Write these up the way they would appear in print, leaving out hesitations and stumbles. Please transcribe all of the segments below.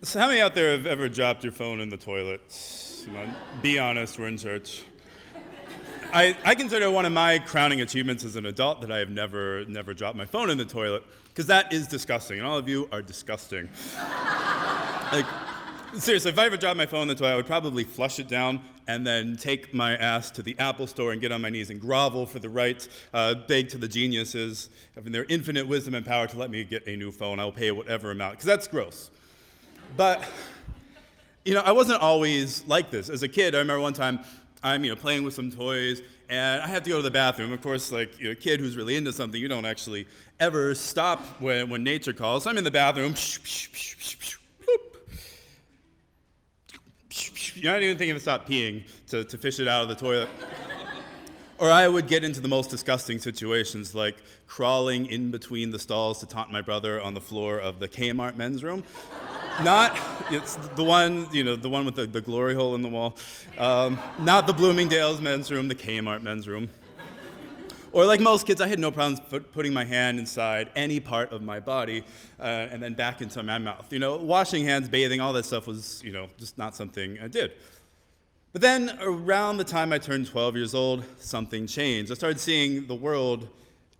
So how many out there have ever dropped your phone in the toilet? Come on, be honest, we're in church. I consider one of my crowning achievements as an adult that I have never dropped my phone in the toilet, because that is disgusting, and all of you are disgusting. Like, seriously, if I ever dropped my phone in the toilet, I would probably flush it down and then take my ass to the Apple store and get on my knees and grovel for the right, beg to the geniuses, having their infinite wisdom and power to let me get a new phone. I will pay whatever amount, because that's gross. But, I wasn't always like this. As a kid, I remember one time, I'm, playing with some toys, and I have to go to the bathroom. Of course, like, a kid who's really into something, you don't actually ever stop when nature calls. So I'm in the bathroom. You're not even thinking to stop peeing to fish it out of the toilet. Or I would get into the most disgusting situations, like crawling in between the stalls to taunt my brother on the floor of the Kmart men's room. It's the one, the one with the glory hole in the wall. Not the Bloomingdale's men's room, the Kmart men's room. Or like most kids, I had no problems putting my hand inside any part of my body and then back into my mouth. Washing hands, bathing, all that stuff was, just not something I did. But then around the time I turned 12 years old, something changed. I started seeing the world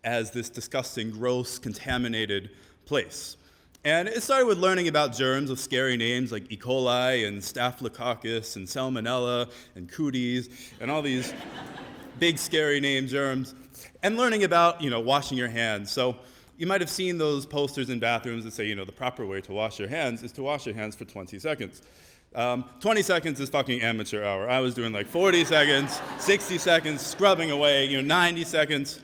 as this disgusting, gross, contaminated place. And it started with learning about germs with scary names like E. coli and Staphylococcus and Salmonella and cooties and all these big, scary name germs. And learning about, washing your hands. So you might have seen those posters in bathrooms that say, the proper way to wash your hands is to wash your hands for 20 seconds. 20 seconds is fucking amateur hour. I was doing like 40 seconds, 60 seconds, scrubbing away, 90 seconds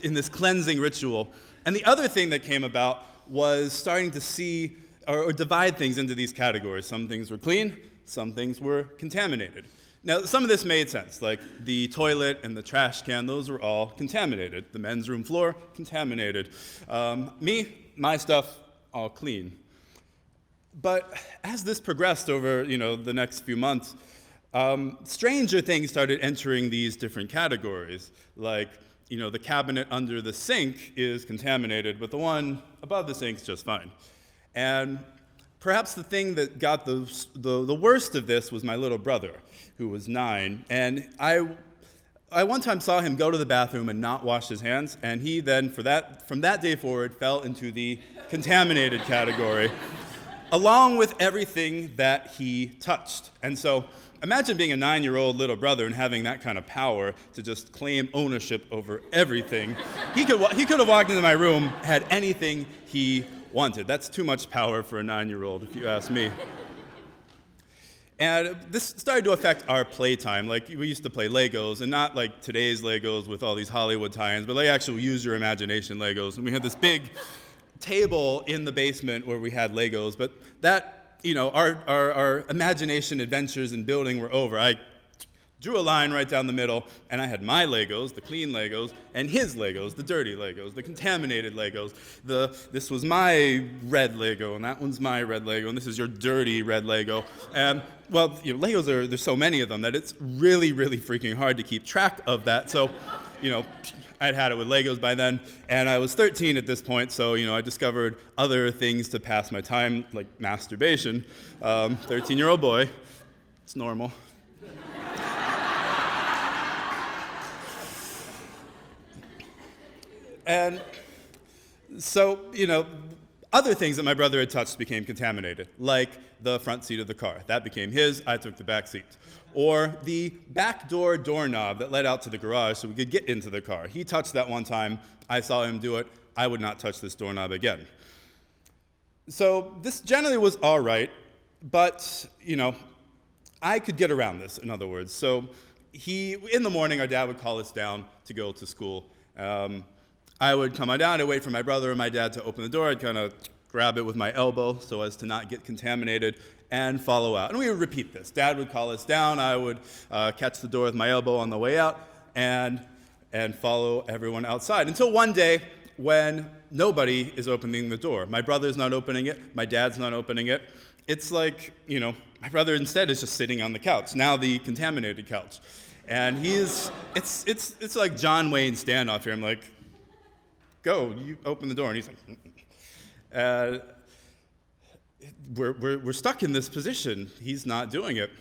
in this cleansing ritual. And the other thing that came about was starting to see or divide things into these categories. Some things were clean, some things were contaminated. Now, some of this made sense, like the toilet and the trash can, those were all contaminated. The men's room floor, contaminated. My stuff, all clean. But as this progressed over, the next few months, stranger things started entering these different categories. Like, the cabinet under the sink is contaminated, but the one above the sink's just fine. And perhaps the thing that got the worst of this was my little brother, who was 9. And I one time saw him go to the bathroom and not wash his hands, and he then, from that day forward, fell into the contaminated category, along with everything that he touched. And so imagine being a 9-year-old little brother and having that kind of power to just claim ownership over everything. He could have walked into my room, had anything he wanted. That's too much power for a 9-year-old, if you ask me. And this started to affect our playtime. Like, we used to play Legos, and not like today's Legos with all these Hollywood tie-ins, but like actual use your imagination Legos. And we had this big table in the basement where we had Legos, but that, our imagination adventures in building were over. I drew a line right down the middle, and I had my Legos, the clean Legos, and his Legos, the dirty Legos, the contaminated Legos. This was my red Lego, and that one's my red Lego, and this is your dirty red Lego. And, well, Legos there's so many of them that it's really, really freaking hard to keep track of that. So, I'd had it with Legos by then, and I was 13 at this point, so, I discovered other things to pass my time, like masturbation. 13-year-old boy, it's normal. And so, other things that my brother had touched became contaminated, like the front seat of the car. That became his, I took the back seat. Or the back door doorknob that led out to the garage so we could get into the car. He touched that one time, I saw him do it, I would not touch this doorknob again. So this generally was all right, but, I could get around this, in other words. So in the morning, our dad would call us down to go to school. I would come on down, I'd wait for my brother and my dad to open the door. I'd kind of grab it with my elbow so as to not get contaminated and follow out. And we would repeat this. Dad would call us down, I would catch the door with my elbow on the way out and follow everyone outside. Until one day when nobody is opening the door. My brother's not opening it, my dad's not opening it. It's like, my brother instead is just sitting on the couch, now the contaminated couch. And it's like John Wayne standoff here. I'm like, go, you open the door. And he's like, we're stuck in this position. He's not doing it.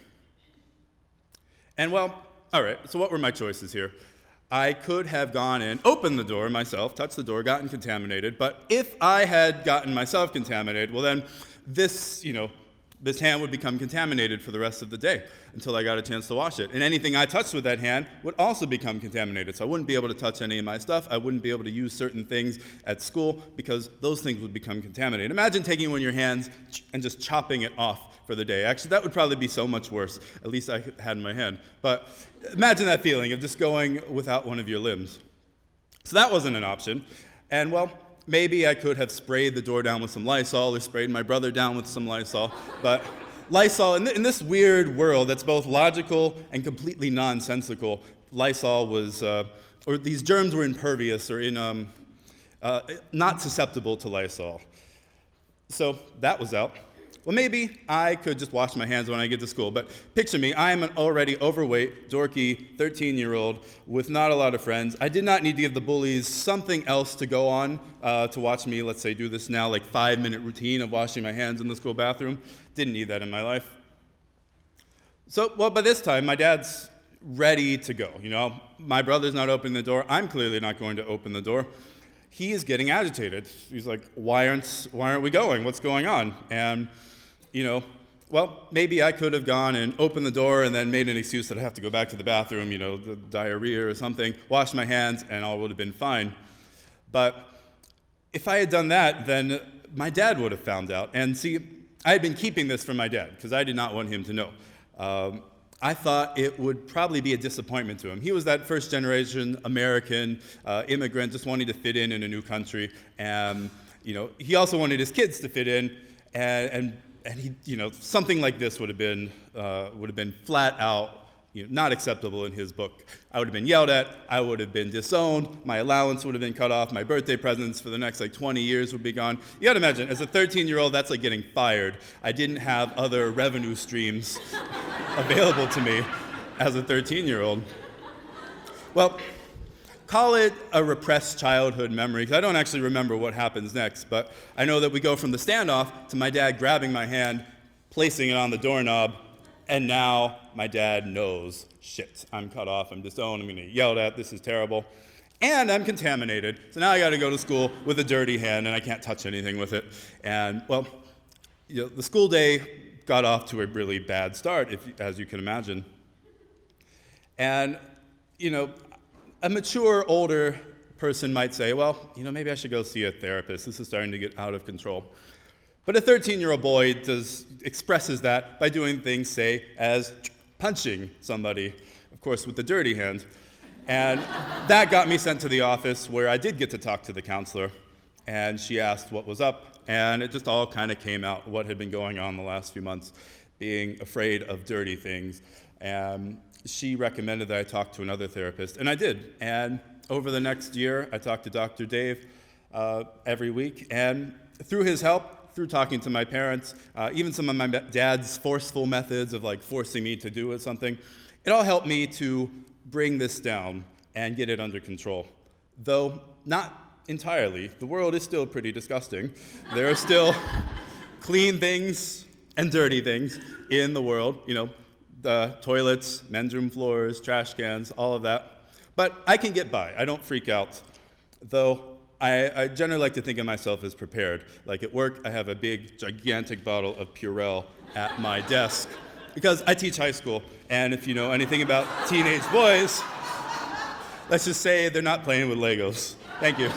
And well, all right, so what were my choices here? I could have gone in, opened the door myself, touched the door, gotten contaminated, but if I had gotten myself contaminated, well then this hand would become contaminated for the rest of the day until I got a chance to wash it. And anything I touched with that hand would also become contaminated. So I wouldn't be able to touch any of my stuff. I wouldn't be able to use certain things at school because those things would become contaminated. Imagine taking one of your hands and just chopping it off for the day. Actually, that would probably be so much worse. At least I had in my hand. But imagine that feeling of just going without one of your limbs. So that wasn't an option. And well, maybe I could have sprayed the door down with some Lysol or sprayed my brother down with some Lysol. But Lysol, in this weird world that's both logical and completely nonsensical, Lysol was, or these germs were impervious or not susceptible to Lysol. So that was out. Well, maybe I could just wash my hands when I get to school, but picture me, I am an already overweight, dorky, 13-year-old with not a lot of friends. I did not need to give the bullies something else to go on to watch me, let's say, do this now, like 5-minute routine of washing my hands in the school bathroom. Didn't need that in my life. So, well, by this time, my dad's ready to go. My brother's not opening the door. I'm clearly not going to open the door. He is getting agitated. He's like, why aren't we going? What's going on? And well, maybe I could have gone and opened the door and then made an excuse that I have to go back to the bathroom, the diarrhea or something, wash my hands, and all would have been fine. But if I had done that, then my dad would have found out. And see, I had been keeping this from my dad because I did not want him to know. I thought it would probably be a disappointment to him. He was that first-generation American immigrant just wanting to fit in a new country. And, he also wanted his kids to fit in. And he, something like this would have been flat out, not acceptable in his book. I would have been yelled at. I would have been disowned. My allowance would have been cut off. My birthday presents for the next 20 years would be gone. You got to imagine, as a 13-year-old, that's like getting fired. I didn't have other revenue streams available to me as a 13-year-old. Well, call it a repressed childhood memory, because I don't actually remember what happens next, but I know that we go from the standoff to my dad grabbing my hand, placing it on the doorknob, and now my dad knows, shit, I'm cut off, I'm disowned, I'm going to get yelled at, this is terrible, and I'm contaminated, so now I got to go to school with a dirty hand, and I can't touch anything with it. And, well, the school day got off to a really bad start, as you can imagine. And, a mature, older person might say, well, maybe I should go see a therapist. This is starting to get out of control. But a 13-year-old boy expresses that by doing things, say, as punching somebody, of course, with the dirty hand. And that got me sent to the office where I did get to talk to the counselor. And she asked what was up. And it just all kind of came out, what had been going on the last few months, being afraid of dirty things. And she recommended that I talk to another therapist, and I did. And over the next year, I talked to Dr. Dave every week, and through his help, through talking to my parents, even some of my dad's forceful methods of forcing me to do something, it all helped me to bring this down and get it under control. Though not entirely. The world is still pretty disgusting. There are still clean things and dirty things in the world, the toilets, men's room floors, trash cans, all of that. But I can get by. I don't freak out. Though I generally like to think of myself as prepared. Like at work, I have a big, gigantic bottle of Purell at my desk because I teach high school. And if you know anything about teenage boys, let's just say they're not playing with Legos. Thank you.